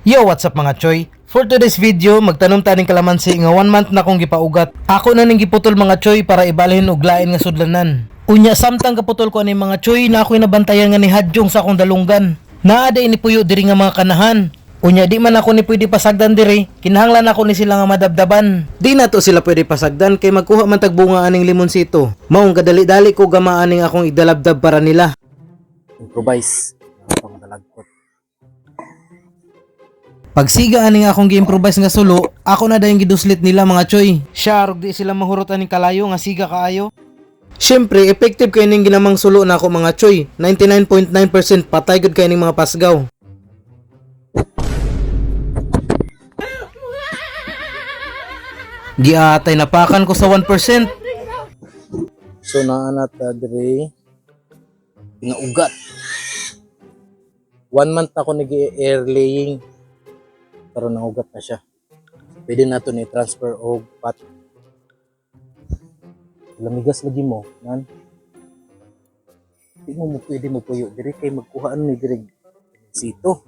Yo, what's up mga choy? For today's video, magtanom taning kalamansi nga 1 month na kong gipaugat. Ako na ning giputol mga choy para ibalhin og lain nga sudlanan. Unya samtang kaputol ko ani mga choy na ako'y nabantayan nga ni Hadjong sa akong dalunggan. Naa day ni puyo diri nga mga kanahan. Unya di man ako ni pwede pasagdan diri, kinahanglan ako ni sila nga madabdaban. Di na to sila pwede pasagdan kay magkuha man tag bunga aning limonsito. Maong kadali-dali ko gamaan aning akong idalabdab para nila. Improvise. Pangdalagkot. Pagsiga aning akong gi-improvise nga sulo, ako na dayong giduslit nila mga choy. Siya rog di sila mahurot aning kalayo nga siga kaayo. Syempre, effective kay ning ginamang sulo na ako mga choy. 99.9% patay gud kay ning mga pasgaw. Giatay napakan ko sa 1%. So naana ta diri nga ugat. 1 month ako nag-air laying. Karon nangugat na siya. Pwede na to ni transfer og pot. Lamigas lagi mo, nan. Di mo pwede mo puyo diri kay magkuhaan ni diri sito.